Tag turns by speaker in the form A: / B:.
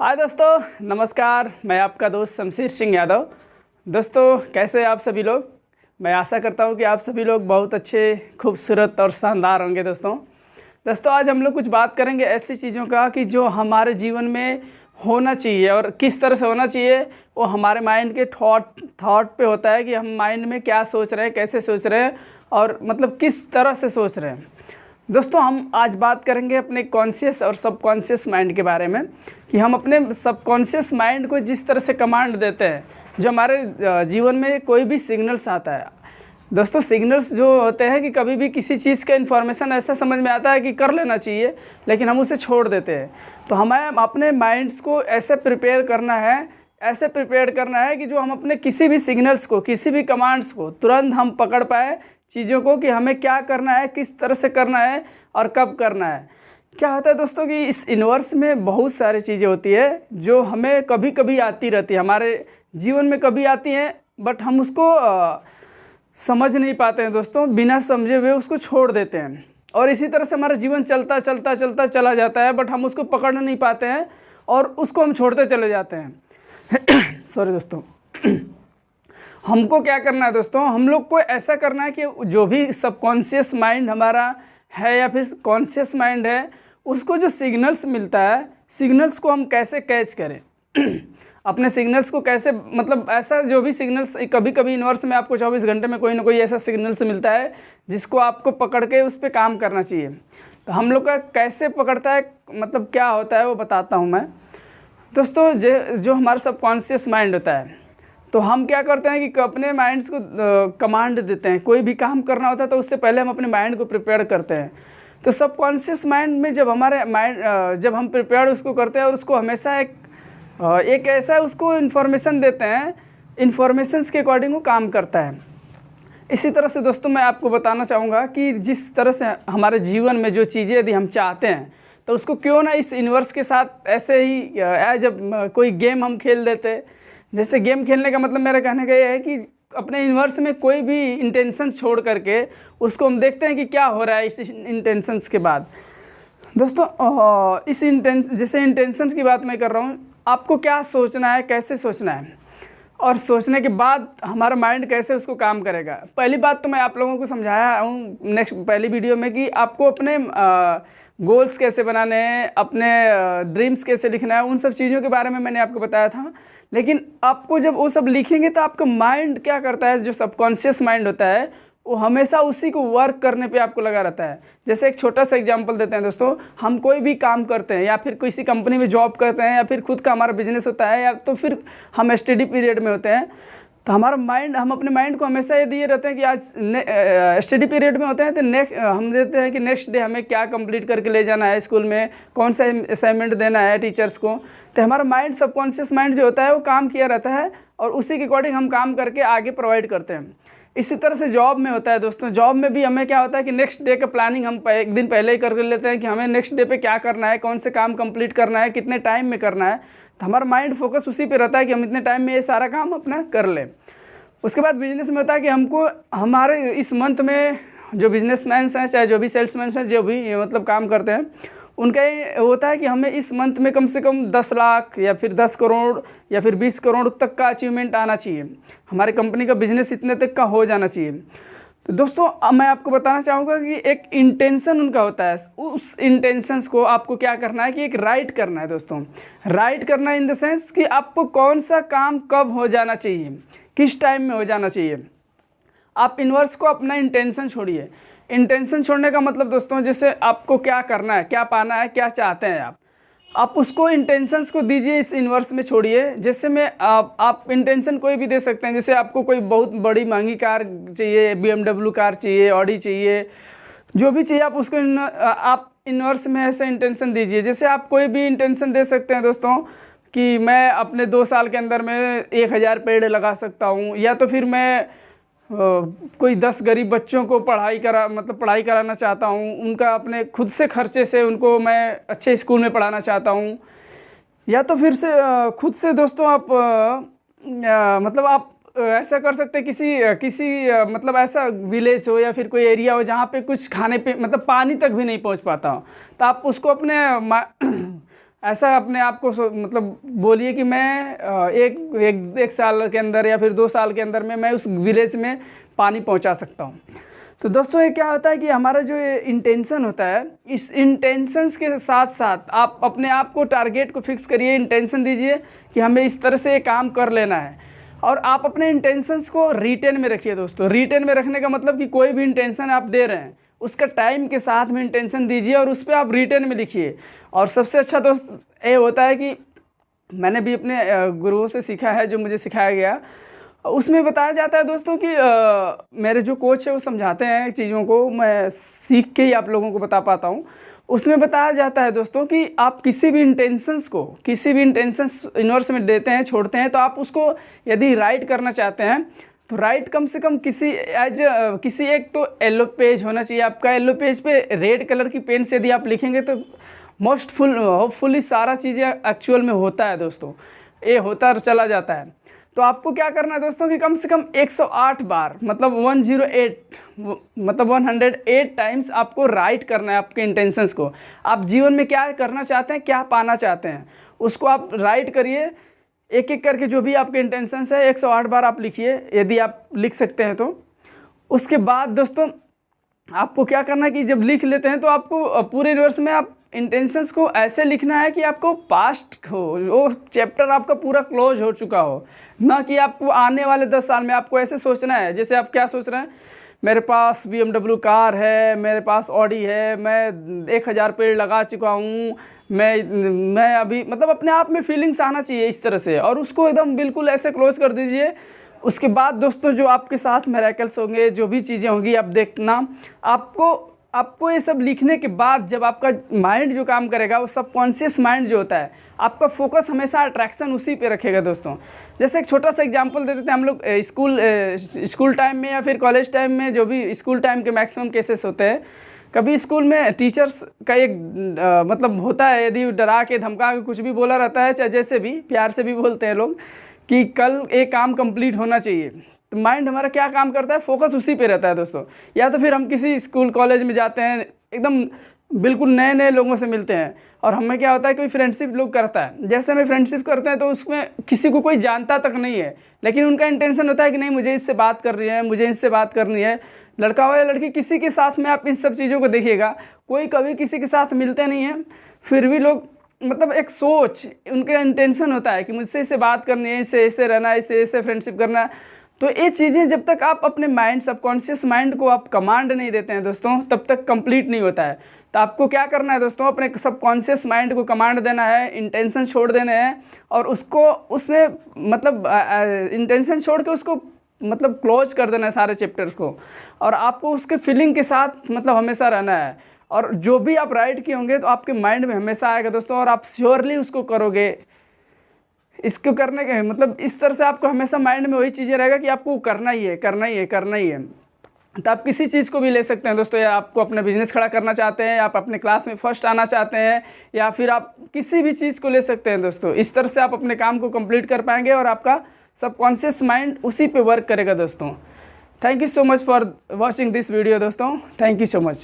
A: हाय दोस्तों, नमस्कार। मैं आपका दोस्त शमशेर सिंह यादव। दोस्तों, कैसे हैं आप सभी लोग? मैं आशा करता हूं कि आप सभी लोग बहुत अच्छे, खूबसूरत और शानदार होंगे। दोस्तों आज हम लोग कुछ बात करेंगे ऐसी चीज़ों का कि जो हमारे जीवन में होना चाहिए और किस तरह से होना चाहिए। वो हमारे माइंड के थॉट पे होता है कि हम माइंड में क्या सोच रहे हैं, कैसे सोच रहे हैं और मतलब किस तरह से सोच रहे हैं। दोस्तों, हम आज बात करेंगे अपने कॉन्शियस और सबकॉन्शियस माइंड के बारे में कि हम अपने सबकॉन्शियस माइंड को जिस तरह से कमांड देते हैं, जो हमारे जीवन में कोई भी सिग्नल्स आता है। दोस्तों, सिग्नल्स जो होते हैं कि कभी भी किसी चीज़ का इन्फॉर्मेशन ऐसा समझ में आता है कि कर लेना चाहिए, लेकिन हम उसे छोड़ देते हैं। तो हमें अपने माइंड्स को ऐसे प्रिपेयर करना है कि जो हम अपने किसी भी सिग्नल्स को, किसी भी कमांड्स को तुरंत हम पकड़ पाए चीज़ों को कि हमें क्या करना है, किस तरह से करना है और कब करना है। क्या होता है दोस्तों कि इस यूनिवर्स में बहुत सारी चीज़ें होती है जो हमें कभी कभी आती रहती है, हमारे जीवन में कभी आती हैं, बट हम उसको समझ नहीं पाते हैं। दोस्तों, बिना समझे हुए उसको छोड़ देते हैं और इसी तरह से हमारा जीवन चलता चला जाता है, बट हम उसको पकड़ नहीं पाते हैं और उसको हम छोड़ते चले जाते हैं। सॉरी दोस्तों। हमको क्या करना है दोस्तों, हम लोग को ऐसा करना है कि जो भी सबकॉन्शियस माइंड हमारा है या फिर कॉन्शियस माइंड है, उसको जो सिग्नल्स मिलता है, सिग्नल्स को हम कैसे कैच करें। अपने सिग्नल्स को कैसे, मतलब ऐसा जो भी सिग्नल्स कभी कभी यूनिवर्स में आपको 24 घंटे में कोई ना कोई ऐसा सिग्नल्स मिलता है जिसको आपको पकड़ के उस पर काम करना चाहिए। तो हम लोग का कैसे पकड़ता है, मतलब क्या होता है वो बताता हूँ मैं। दोस्तों, जो हमारा सबकॉन्शियस माइंड होता है, तो हम क्या करते हैं कि अपने माइंड्स को कमांड देते हैं। कोई भी काम करना होता है तो उससे पहले हम अपने माइंड को प्रिपेयर करते हैं। तो सबकॉन्शियस माइंड में जब हमारे माइंड जब हम प्रिपेयर उसको करते हैं और उसको हमेशा एक ऐसा उसको इन्फॉर्मेशन देते हैं, इन्फॉर्मेशंस के अकॉर्डिंग वो काम करता है। इसी तरह से दोस्तों मैं आपको बताना चाहूँगा कि जिस तरह से हमारे जीवन में जो चीज़ें यदि हम चाहते हैं तो उसको क्यों ना इस यूनिवर्स के साथ ऐसे ही जब कोई गेम हम खेल देते। जैसे गेम खेलने का मतलब मेरा कहने का ये है कि अपने यूनिवर्स में कोई भी इंटेंशन छोड़ करके उसको हम देखते हैं कि क्या हो रहा है इस इंटेंशंस के बाद। दोस्तों, जैसे इंटेंशंस की बात मैं कर रहा हूँ, आपको क्या सोचना है, कैसे सोचना है और सोचने के बाद हमारा माइंड कैसे उसको काम करेगा। पहली बात तो मैं आप लोगों को समझाया हूँ पहली वीडियो में कि आपको अपने गोल्स कैसे बनाने हैं, अपने ड्रीम्स कैसे लिखना है, उन सब चीज़ों के बारे में मैंने आपको बताया था। लेकिन आपको जब वो सब लिखेंगे तो आपका माइंड क्या करता है, जो सबकॉन्शियस माइंड होता है वो हमेशा उसी को वर्क करने पे आपको लगा रहता है। जैसे एक छोटा सा एग्जांपल देते हैं दोस्तों, हम कोई भी काम करते हैं या फिर किसी कंपनी में जॉब करते हैं या फिर खुद का हमारा बिजनेस होता है या तो फिर हम स्टडी पीरियड में होते हैं, तो हमारा माइंड, हम अपने माइंड को हमेशा ये दिए रहते हैं कि आज स्टडी पीरियड में होते हैं तो हम देते हैं कि नेक्स्ट डे हमें क्या कंप्लीट करके ले जाना है, स्कूल में कौन सा असाइनमेंट देना है टीचर्स को। तो हमारा माइंड, सबकॉन्शियस माइंड जो होता है वो काम किया रहता है और उसी के अकॉर्डिंग हम काम करके आगे प्रोवाइड करते हैं। इसी तरह से जॉब में होता है दोस्तों। जॉब में भी हमें क्या होता है कि नेक्स्ट डे का प्लानिंग हम एक दिन पहले ही कर लेते हैं कि हमें नेक्स्ट डे पे क्या करना है, कौन से काम कंप्लीट करना है, कितने टाइम में करना है। तो हमारा माइंड फोकस उसी पे रहता है कि हम इतने टाइम में ये सारा काम अपना कर लें। उसके बाद बिजनेस में होता है कि हमको हमारे इस मंथ में जो बिजनेसमैन हैं, चाहे जो भी सेल्समैन हैं, जो भी मतलब काम करते हैं, उनका ये होता है कि हमें इस मंथ में कम से कम 10 लाख या फिर 10 करोड़ या फिर 20 करोड़ तक का अचीवमेंट आना चाहिए, हमारी कंपनी का बिजनेस इतने तक का हो जाना चाहिए। तो दोस्तों, अब मैं आपको बताना चाहूँगा कि एक इंटेंशन उनका होता है। उस इंटेंशंस को आपको क्या करना है कि एक राइट करना है दोस्तों। राइट करना इन द सेंस कि आपको कौन सा काम कब हो जाना चाहिए, किस टाइम में हो जाना चाहिए। आप यूनिवर्स को अपना इंटेंशन छोड़िए। इंटेंशन छोड़ने का मतलब दोस्तों, जैसे आपको क्या करना है, क्या पाना है, क्या चाहते हैं आप उसको इंटेंशंस को दीजिए, इस यूनिवर्स में छोड़िए। जैसे मैं आप इंटेंशन कोई भी दे सकते हैं। जैसे आपको कोई बहुत बड़ी महंगी कार चाहिए, BMW कार चाहिए, ऑडी चाहिए, जो भी चाहिए आप उसको आप यूनिवर्स में ऐसे इंटेंशन दीजिए। जैसे आप कोई भी इंटेंशन दे सकते हैं दोस्तों कि मैं अपने 2 साल के अंदर में 1000 पेड़ लगा सकता हूँ, या तो फिर मैं कोई 10 गरीब बच्चों को पढ़ाई कराना चाहता हूँ, उनका अपने खुद से खर्चे से उनको मैं अच्छे स्कूल में पढ़ाना चाहता हूँ। या तो फिर से खुद से दोस्तों आप मतलब आप ऐसा कर सकते हैं, किसी मतलब ऐसा विलेज हो या फिर कोई एरिया हो जहाँ पे कुछ खाने पे मतलब पानी तक भी नहीं पहुँच पाता हो, तो आप उसको अपने ऐसा अपने आप को मतलब बोलिए कि मैं एक साल के अंदर या फिर 2 साल के अंदर में मैं उस विलेज में पानी पहुंचा सकता हूं। तो दोस्तों ये क्या होता है कि हमारा जो इंटेंशन होता है, इस इंटेंशंस के साथ साथ आप अपने आप को टारगेट को फिक्स करिए, इंटेंशन दीजिए कि हमें इस तरह से काम कर लेना है, और आप अपने इंटेंशंस को रिटेन में रखिए दोस्तों। रिटेन में रखने का मतलब कि कोई भी इंटेंशन आप दे रहे हैं उसका टाइम के साथ में इंटेंशन दीजिए और उस पर आप रिटेन में लिखिए। और सबसे अच्छा दोस्त ये होता है कि मैंने भी अपने गुरुओं से सीखा है, जो मुझे सिखाया गया, उसमें बताया जाता है दोस्तों कि मेरे जो कोच है वो समझाते हैं चीज़ों को, मैं सीख के ही आप लोगों को बता पाता हूँ। उसमें बताया जाता है दोस्तों कि आप किसी भी इंटेंशंस यूनिवर्स में देते हैं, छोड़ते हैं, तो आप उसको यदि राइट करना चाहते हैं तो राइट कम से कम किसी एक तो येलो पेज होना चाहिए आपका। येलो पेज पे रेड कलर की पेन से यदि आप लिखेंगे तो होपफुली सारा चीज़ें एक्चुअल में होता है दोस्तों, ये होता चला जाता है। तो आपको क्या करना है दोस्तों कि कम से कम 108 बार मतलब 108 टाइम्स आपको राइट करना है आपके इंटेंशंस को। आप जीवन में क्या करना चाहते हैं, क्या पाना चाहते हैं, उसको आप राइट करिए एक एक करके। जो भी आपके इंटेंशंस है 108 बार आप लिखिए, यदि आप लिख सकते हैं तो। उसके बाद दोस्तों आपको क्या करना है कि जब लिख लेते हैं तो आपको पूरे यूनिवर्स में आप इंटेंशंस को ऐसे लिखना है कि आपको पास्ट हो, वो चैप्टर आपका पूरा क्लोज हो चुका हो, ना कि आपको आने वाले 10 साल में आपको ऐसे सोचना है। जैसे आप क्या सोच रहे हैं, मेरे पास BMW कार है, मेरे पास ऑडी है, मैं 1000 पेड़ लगा चुका हूँ, मैं अभी मतलब अपने आप में फीलिंग्स आना चाहिए इस तरह से, और उसको एकदम बिल्कुल ऐसे क्लोज कर दीजिए। उसके बाद दोस्तों जो आपके साथ मिरेकल्स होंगे, जो भी चीज़ें होंगी आप देखना। आपको ये सब लिखने के बाद जब आपका माइंड जो काम करेगा, वो सबकॉन्शियस माइंड जो होता है, आपका फोकस हमेशा अट्रैक्शन उसी पे रखेगा दोस्तों। जैसे एक छोटा सा एग्जांपल दे देते हैं हम लोग, स्कूल टाइम में या फिर कॉलेज टाइम में, जो भी स्कूल टाइम के मैक्सिमम केसेस होते हैं, कभी स्कूल में टीचर्स का एक मतलब होता है, यदि डरा के धमका के कुछ भी बोला रहता है, चाहे जैसे भी प्यार से भी बोलते हैं लोग कि कल एक काम कंप्लीट होना चाहिए, तो माइंड हमारा क्या काम करता है, फोकस उसी पे रहता है दोस्तों। या तो फिर हम किसी स्कूल कॉलेज में जाते हैं, एकदम बिल्कुल नए नए लोगों से मिलते हैं, और हमें क्या होता है कोई फ्रेंडशिप लोग करता है, जैसे हमें फ्रेंडशिप करते हैं तो उसमें किसी को कोई जानता तक नहीं है, लेकिन उनका इंटेंशन होता है कि नहीं मुझे इससे बात कर रही है, मुझे इससे बात करनी है। लड़का हो या लड़की, किसी के साथ में आप इन सब चीज़ों को देखिएगा, कोई कभी किसी के साथ मिलते नहीं हैं, फिर भी लोग मतलब एक सोच, उनका इंटेंशन होता है कि मुझसे इससे बात करनी है, इससे ऐसे रहना है, इससे ऐसे फ्रेंडशिप करना है। तो ये चीज़ें जब तक आप अपने माइंड, सबकॉन्शियस माइंड को आप कमांड नहीं देते हैं दोस्तों, तब तक कंप्लीट नहीं होता है। तो आपको क्या करना है दोस्तों, अपने सबकॉन्शियस माइंड को कमांड देना है, इंटेंशन छोड़ देने हैं, और उसको उसमें मतलब इंटेंशन छोड़ के उसको मतलब क्लोज कर देना है सारे चैप्टर्स को, और आपको उसके फीलिंग के साथ मतलब हमेशा रहना है। और जो भी आप राइट किए होंगे तो आपके माइंड में हमेशा आएगा दोस्तों, और आप श्योरली उसको करोगे। इसको करने के मतलब इस तरह से आपको हमेशा माइंड में वही चीज़ें रहेगा कि आपको करना ही है, करना ही है, करना ही है। तो आप किसी चीज़ को भी ले सकते हैं दोस्तों, या आपको अपना बिजनेस खड़ा करना चाहते हैं, आप अपने क्लास में फर्स्ट आना चाहते हैं, या फिर आप किसी भी चीज़ को ले सकते हैं दोस्तों। इस तरह से आप अपने काम को कंप्लीट कर पाएंगे और आपका सबकॉन्शियस माइंड उसी पे वर्क करेगा दोस्तों। Thank you so much for watching this video दोस्तों, थैंक यू सो मच।